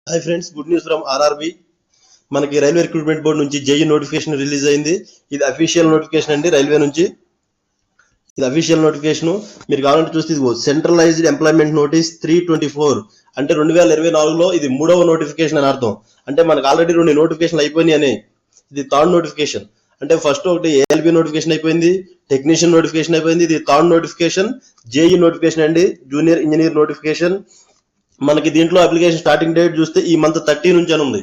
Hi friends, good news from RRB. మనకి railway recruitment board నుంచి JEE notification release అయింది. ఇది అఫీషియల్ నోటిఫికేషన్ అండి రైల్వే నుంచి. ఇది అఫీషియల్ నోటిఫికేషన్. మీరు కావాలంటే చూస్తే సెంట్రలైజ్డ్ ఎంప్లాయ్మెంట్ నోటీస్ 324 అంటే 2024లో ఇది 3వ నోటిఫికేషన్ అని అర్థం. అంటే మనకు ఆల్రెడీ 2 నోటిఫికేషన్లు అయిపోయినాయి అని. ఇది థర్డ్ నోటిఫికేషన్. అంటే ఫస్ట్ ఒకటి ఏఎల్బి నోటిఫికేషన్ అయిపోయింది, టెక్నీషియన్ నోటిఫికేషన్ అయిపోయింది. ఇది థర్డ్ నోటిఫికేషన్ జేఈ నోటిఫికేషన్ అండి, జూనియర్ ఇంజనీర్ నోటిఫికేషన్. మనకి దీంట్లో అప్లికేషన్ స్టార్టింగ్ డేట్ చూస్తే ఈ మంత్ 30 నుంచి అని ఉంది.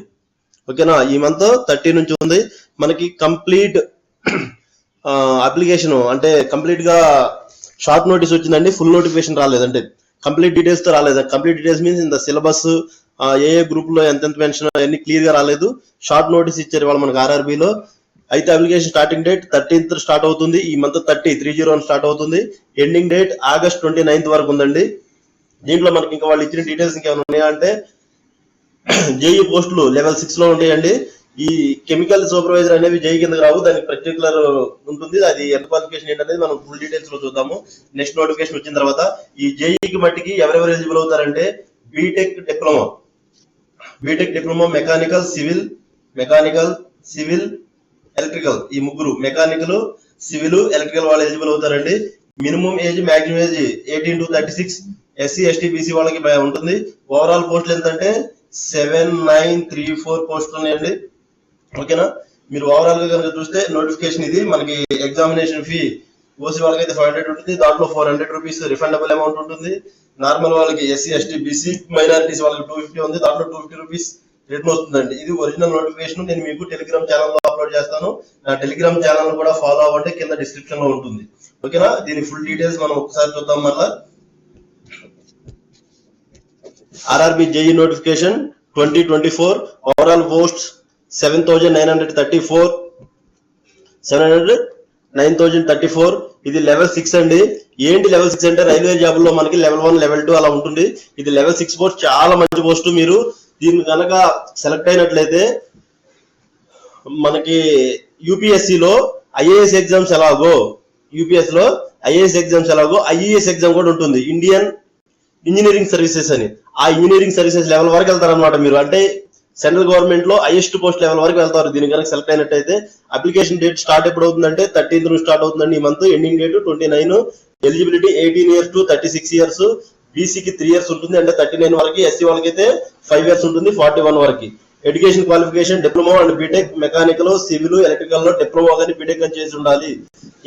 ఓకేనా, ఈ మంత్ 30 నుంచి ఉంది. మనకి కంప్లీట్ అప్లికేషన్ అంటే కంప్లీట్ గా షార్ట్ నోటీస్ వచ్చిందండి, ఫుల్ నోటిఫికేషన్ రాలేదంటే కంప్లీట్ డీటెయిల్స్ తో రాలేదు. కంప్లీట్ డీటెయిల్స్ మీన్స్ ఇంత సిలబస్ ఏ గ్రూప్ లో ఎంతెంత మెన్షన్ అన్ని క్లియర్ గా రాలేదు. షార్ట్ నోటీస్ ఇచ్చారు వాళ్ళు మనకి ఆర్ఆర్బిలో. అయితే application starting date 13th start అవుతుంది. ఈ మంత్ 30 స్టార్ట్ అవుతుంది. ఎండింగ్ డేట్ August 29th వరకు ఉందండి. దీంట్లో మనకి ఇంకా వాళ్ళు ఇచ్చిన డీటెయిల్స్ ఇంకేమైనా ఉన్నాయా అంటే జేఈ పోస్టులు లెవెల్ 6 లో ఉంటాయండి. ఈ కెమికల్ సూపర్వైజర్ అనేవి జేఈ కిందకి రావు, దానికి పర్టికులర్ ఉంటుంది. అది ఎంత క్వాలిఫికేషన్ ఏంటనేది మనం ఫుల్ డీటెయిల్స్ లో చూద్దాము నెక్స్ట్ నోటిఫికేషన్ వచ్చిన తర్వాత. ఈ జేఈకి మట్టికి ఎవరెవరు ఎలిజిబుల్ అవుతారంటే BTech diploma mechanical civil electrical, ఈ ముగ్గురు మెకానికల్ సివిల్ ఎలక్ట్రికల్ వాళ్ళు ఎలిజిబుల్ అవుతారండి. Minimum age maximum age 18 to 36. SC ST BC వాళ్ళకి ఉంటుంది. ఓవరాల్ పోస్టులు ఎంతంటే 7934 పోస్టులు ఉన్నాయండి. ఓకేనా, మీరు ఓవరాల్ గా కనుక చూస్తే నోటిఫికేషన్ ఇది. మనకి ఎగ్జామినేషన్ ఫీ ఓసీ వాళ్ళకి అయితే 500 ఉంటుంది, దాంట్లో 400 రూపీస్ రిఫండబుల్ అమౌంట్ ఉంటుంది. నార్మల్ వాళ్ళకి ఎస్సీ ఎస్టీ బీసీ మైనారిటీస్ వాళ్ళకి 250 ఉంది, దాంట్లో 250 రూపీస్ రిటర్న్ వస్తుందండి. ఇది ఒరిజినల్ నోటిఫికేషన్. నేను మీకు టెలిగ్రామ్ ఛానల్ లో అప్లోడ్ చేస్తాను. నా టెలిగ్రామ్ ఛానల్ కూడా ఫాలో అవ్వండి, కింద డిస్క్రిప్షన్ లో ఉంటుంది. ఓకేనా, దీని ఫుల్ డీటెయిల్స్ మనం ఒకసారి చూద్దాం. మళ్ళా RRB JEE notification 2024 overall post 9,34. ఇది లెవెల్ 6 అండి. ఏంటి లెవెల్ 6 అంటే రైల్వే జాబ్ లో మనకి లెవెల్ 1 లెవెల్ 2 అలా ఉంటుంది. ఇది లెవెల్ 6 పోస్ట్, చాలా మంచి పోస్ట్. మీరు దీన్ని కనుక సెలెక్ట్ అయినట్లయితే మనకి యూపీఎస్సీలో ఐఏఎస్ ఎగ్జామ్స్ ఎలాగో ఐఏఎస్ ఎగ్జామ్ కూడా ఉంటుంది, ఇండియన్ ఇంజనీరింగ్ సర్వీసెస్ అని. ఆ ఇంజనీరింగ్ సర్వీసెస్ లెవెల్ వరకు వెళ్తారనమాట మీరు. అంటే సెంట్రల్ గవర్నమెంట్ లో హైయెస్ట్ పోస్ట్ లెవెల్ వరకు వెళ్తారు దీని కనుక సెలెక్ట్ అయినట్టయితే. అప్లికేషన్ డేట్ స్టార్ట్ ఎప్పుడు అవుతుందంటే 13th నుంచి స్టార్ట్ అవుతుందండి ఈ month. Ending date 29. Eligibility 18 years to 36 years. బీసీకి 3 years ఉంటుంది, అంటే 39 వరకు. ఎస్సీ వాళ్ళకి అయితే 5 years ఉంటుంది, 41 వరకు. Education qualification diploma and BTech mechanical civil electrical లో డిప్లొమా కానీ బీటెక్ అని చేసి ఉండాలి.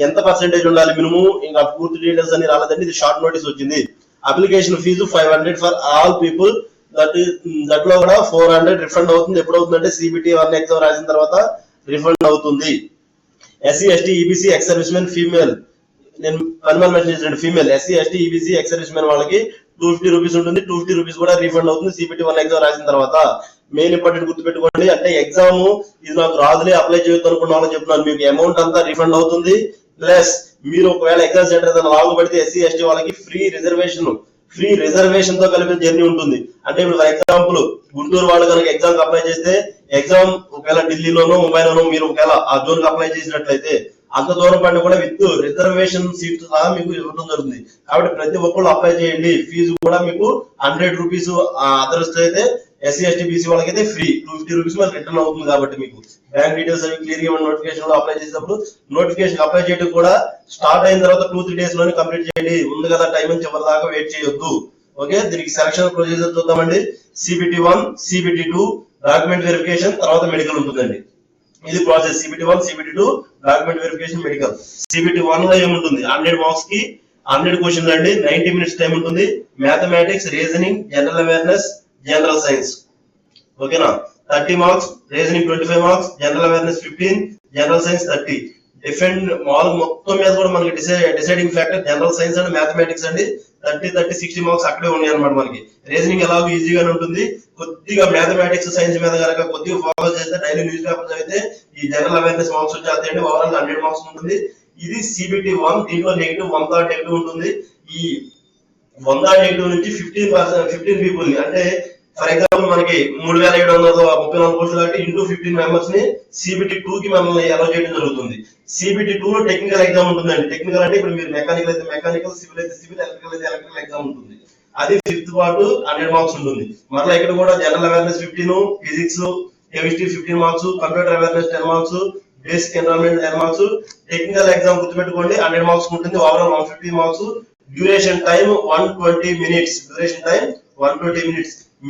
ఎంత పర్సెంటేజ్ ఉండాలి మినిమం, ఇంకా పూర్తి డీటెయిల్స్ అని రాలేదండి. ఇది షార్ట్ నోటీస్ వచ్చింది. Application fee 500 for all people. దట్లో కూడా 400 రిఫండ్ అవుతుంది. ఎప్పుడు అవుతుందంటే CBT 1 ఎగ్జామ్ రాసిన తర్వాత రిఫండ్ అవుతుంది. SC ST EBC ex service men female, నేను పనిమల్ మెన్షన్ చేసిన female SC ST EBC ex service men వాళ్ళకి 250 రూపీస్ ఉంటుంది. 250 రూపీస్ కూడా రీఫండ్ అవుతుంది CBT 1 ఎగ్జామ్ రాసిన తర్వాత. మెయిన్ ఇంపార్టెంట్ గుర్తుపెట్టుకోండి, అంటే ఎగ్జామ్ ఇది నాకు రాదులే అప్లై చేయొద్దు అనుకున్న వాళ్ళని చెప్తున్నాను, మీకు అమౌంట్ అంతా రీఫండ్ అవుతుంది. ప్లస్ మీరు ఒకవేళ ఎగ్జామ్ సెంటర్ ఏదైనా లాగు పడితే ఎస్సీ ఎస్టీ వాళ్ళకి ఫ్రీ రిజర్వేషన్ తో కలిపిన జర్నీ ఉంటుంది. అంటే ఇప్పుడు ఫర్ ఎగ్జాంపుల్ గుంటూరు వాళ్ళు కనుక ఎగ్జామ్ అప్లై చేస్తే, ఎగ్జామ్ ఒకవేళ ఢిల్లీలోనో ముంబైలోనో మీరు ఒకవేళ ఆ జోన్ కి అప్లై చేసినట్లయితే అంత దూరం పడిన కూడా విత్ రిజర్వేషన్ సీట్ సహా మీకు ఇవ్వడం జరుగుతుంది. కాబట్టి ప్రతి ఒక్కళ్ళు అప్లై చేయండి. ఫీజు కూడా మీకు 100 రూపీస్. అదర్స్ అయితే ఎస్సీ ఎస్టీ బీసీ వాళ్ళకి అయితే ఫ్రీ 250 రూపీస్ మనకి రిటర్న్ అవుతుంది. కాబట్టి మీకు బ్యాంక్ డీటెయిల్స్ అవి క్లియర్ గా నోటిఫికేషన్ లో అప్లై చేసినప్పుడు, నోటిఫికేషన్ అప్లై చేయడం కూడా స్టార్ట్ అయిన తర్వాత 2-3 days లోనే కంప్లీట్ చేయండి. ఉంది కదా టైం అని చివరి దాకా వెయిట్ చేయొద్దు. ఓకే, దీనికి సెలక్షన్ ప్రొసీజర్ చూద్దామండి. CBT 1 CBT 2 డాక్యుమెంట్ వెరిఫికేషన్, తర్వాత మెడికల్ ఉంటుందండి. ఇది process. CBT 1 CBT 2 document verification, medical. CBT 1 లో ఏముంటుంది, 100 మార్క్స్ కి 100 క్వశ్చన్లు అండి. 90 minutes టైం ఉంటుంది. Mathematics, reasoning, general awareness, general science. ఓకేనా, 30 marks. Reasoning 25 marks, general awareness 15, general science 30. Defend mall మొత్తం మీద కూడా మనకి deciding factor general science and mathematics అండి. 30-60 మార్క్స్ అక్కడే ఉన్నాయి అనమాట మనకి. రీజనింగ్ ఎలాగో ఈజీగానే ఉంటుంది. కొద్దిగా మ్యాథమెటిక్స్ సైన్స్ మీద కనుక కొద్దిగా ఫోకస్ చేస్తే, డైలీ న్యూస్ పేపర్ చదివితే ఈ జనరల్ అవేర్నెస్ మార్క్స్ వచ్చేస్తాయండి. ఓవరాల్ 100 మార్క్స్ ఉంటుంది. ఇది CBT 1. దీంట్లో నెగిటివ్ 100 నెగిటివ్ ఉంటుంది. ఈ 100 నెగిటివ్ నుంచి 15 పీపుల్ అంటే ఫర్ ఎగ్జాంపుల్ మనకి 3,734 పోస్టులు కాబట్టి ఇంటూ 15 మెంబర్స్ ని CBT 2 కి మనల్ని అలౌ చేయడం జరుగుతుంది. CBT 2 లో టెక్నికల్ ఎగ్జామ్ ఉంటుందండి. టెక్నికల్ అంటే ఇప్పుడు మీరు మెకానికల్ అయితే మెకానికల్, సివిల్ అయితే సివిల్, ఎలక్ట్రికల్ అయితే ఎలక్ట్రికల్ ఎగ్జామ్ ఉంటుంది. అది 5th పార్ట్ 100 మార్క్స్ ఉంటుంది. మరలా ఇక్కడ కూడా general awareness 15, physics chemistry 15 marks, computer awareness 10 marks, basic environment 10 marks, technical exam గుర్తుపెట్టుకోండి 100 మార్క్స్ ఉంటుంది. Overall 150 marks. Duration time 120 minutes.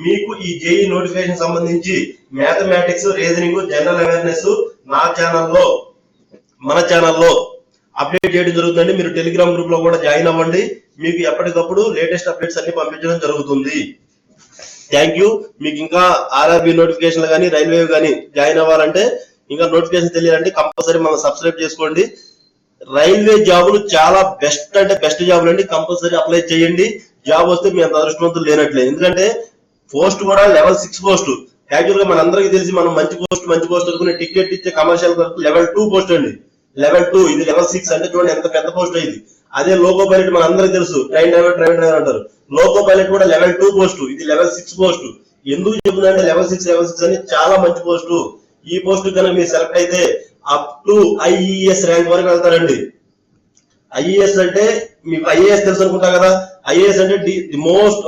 మీకు ఈ జేఈ నోటిఫికేషన్ సంబంధించి మ్యాథమెటిక్స్, రీజనింగ్, జనరల్ అవేర్నెస్ మన ఛానల్లో అప్డేట్ చేయడం జరుగుతుంది. మీరు టెలిగ్రామ్ గ్రూప్ లో కూడా జాయిన్ అవ్వండి. మీకు ఎప్పటికప్పుడు లేటెస్ట్ అప్డేట్స్ అన్ని పంపించడం జరుగుతుంది. Thank you. మీకు ఇంకా ఆర్ఆర్బి నోటిఫికేషన్ కానీ రైల్వే కానీ జాయిన్ అవ్వాలంటే, ఇంకా నోటిఫికేషన్ తెలియాలంటే కంపల్సరీ మనం సబ్స్క్రైబ్ చేసుకోండి. రైల్వే జాబులు చాలా బెస్ట్ జాబులు అండి. కంపల్సరీ అప్లై చేయండి. జాబ్ వస్తే మీ అంత అదృష్టవంతులు లేనట్లే. ఎందుకంటే పోస్ట్ కూడా లెవెల్ 6 పోస్ట్. యాక్చువల్ గా మనందరికీ తెలిసి మనం మంచి పోస్ట్ అనుకునే టికెట్ ఇచ్చే కమర్షియల్ వరకు లెవెల్ 2 పోస్ట్ అండి. లెవెల్ 2 ఇది లెవెల్ 6 అంటే చూడండి ఎంత పెద్ద పోస్ట్ అయింది. అదే లోకో పైలట్ మన అందరికి తెలుసు, ట్రైన్ డ్రైవర్ అంటారు. లోకో పైలట్ కూడా లెవెల్ 2 పోస్ట్, ఇది లెవెల్ 6 పోస్ట్. ఎందుకు చెప్తుందంటే లెవెల్ 6 అని చాలా మంచి పోస్ట్. ఈ పోస్ట్ కనుక మీరు సెలెక్ట్ అయితే అప్ టు ఐఈఎస్ ర్యాంక్ వరకు వెళ్తారండి. ఐఏఎస్ అంటే మీకు ఐఏఎస్ తెలుసు అనుకుంటా కదా. ఐఏఎస్ అంటే ది మోస్ట్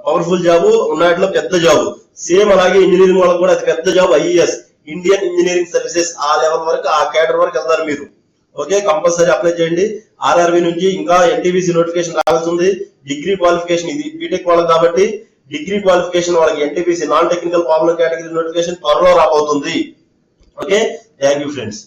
పవర్ఫుల్ జాబ్, ఉన్నట్లో పెద్ద జాబ్. సేమ్ అలాగే ఇంజనీరింగ్ వాళ్ళకి కూడా అది పెద్ద job IAS, Indian engineering services. ఆ లెవెల్ వరకు, ఆ కేడర్ వరకు వెళ్తారు మీరు. ఓకే, కంపల్సరీ అప్లై చేయండి. ఆర్ఆర్బి నుంచి ఇంకా ఎన్టీపీసీ నోటిఫికేషన్ రావాల్సి ఉంది. డిగ్రీ క్వాలిఫికేషన్, ఇది బీటెక్ వాళ్ళకి కాబట్టి డిగ్రీ క్వాలిఫికేషన్ వాళ్ళకి NTPC non technical popular category notification త్వరలో రాబోతుంది. Okay, thank you friends.